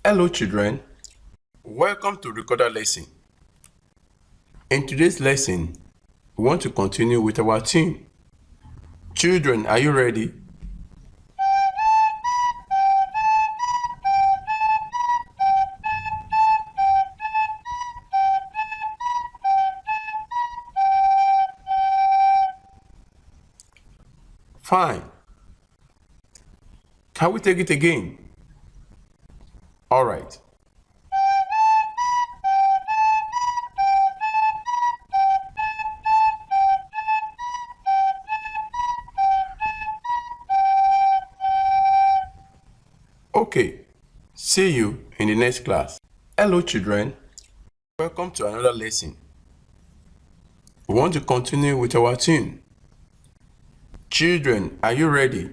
Hello children, welcome to Recorder Lesson. In today's lesson, we want to continue with our tune. Children, are you ready? Fine. Can we take it again? All right. Okay, see you in the next class. Hello children, welcome to another lesson. We want to continue with our tune. Children, are you ready?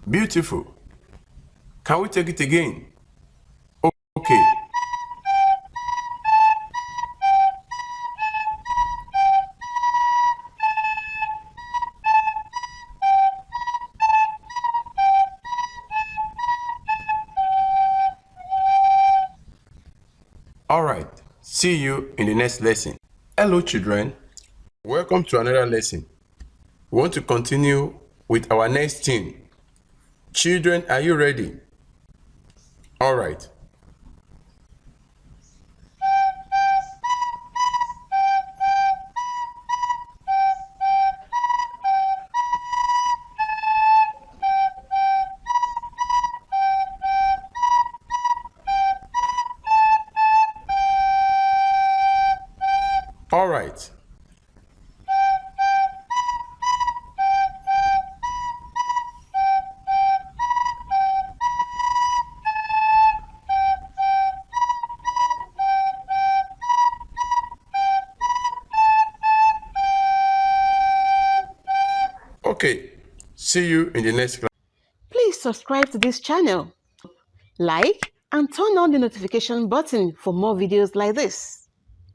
Beautiful. Can we take it again? Okay. All right. See you in the next lesson. Hello children. Welcome to another lesson. We want to continue with our next tune. Children, are you ready? All right. All right. Okay, see you in the next class. Please subscribe to this channel, like, and turn on the notification button for more videos like this.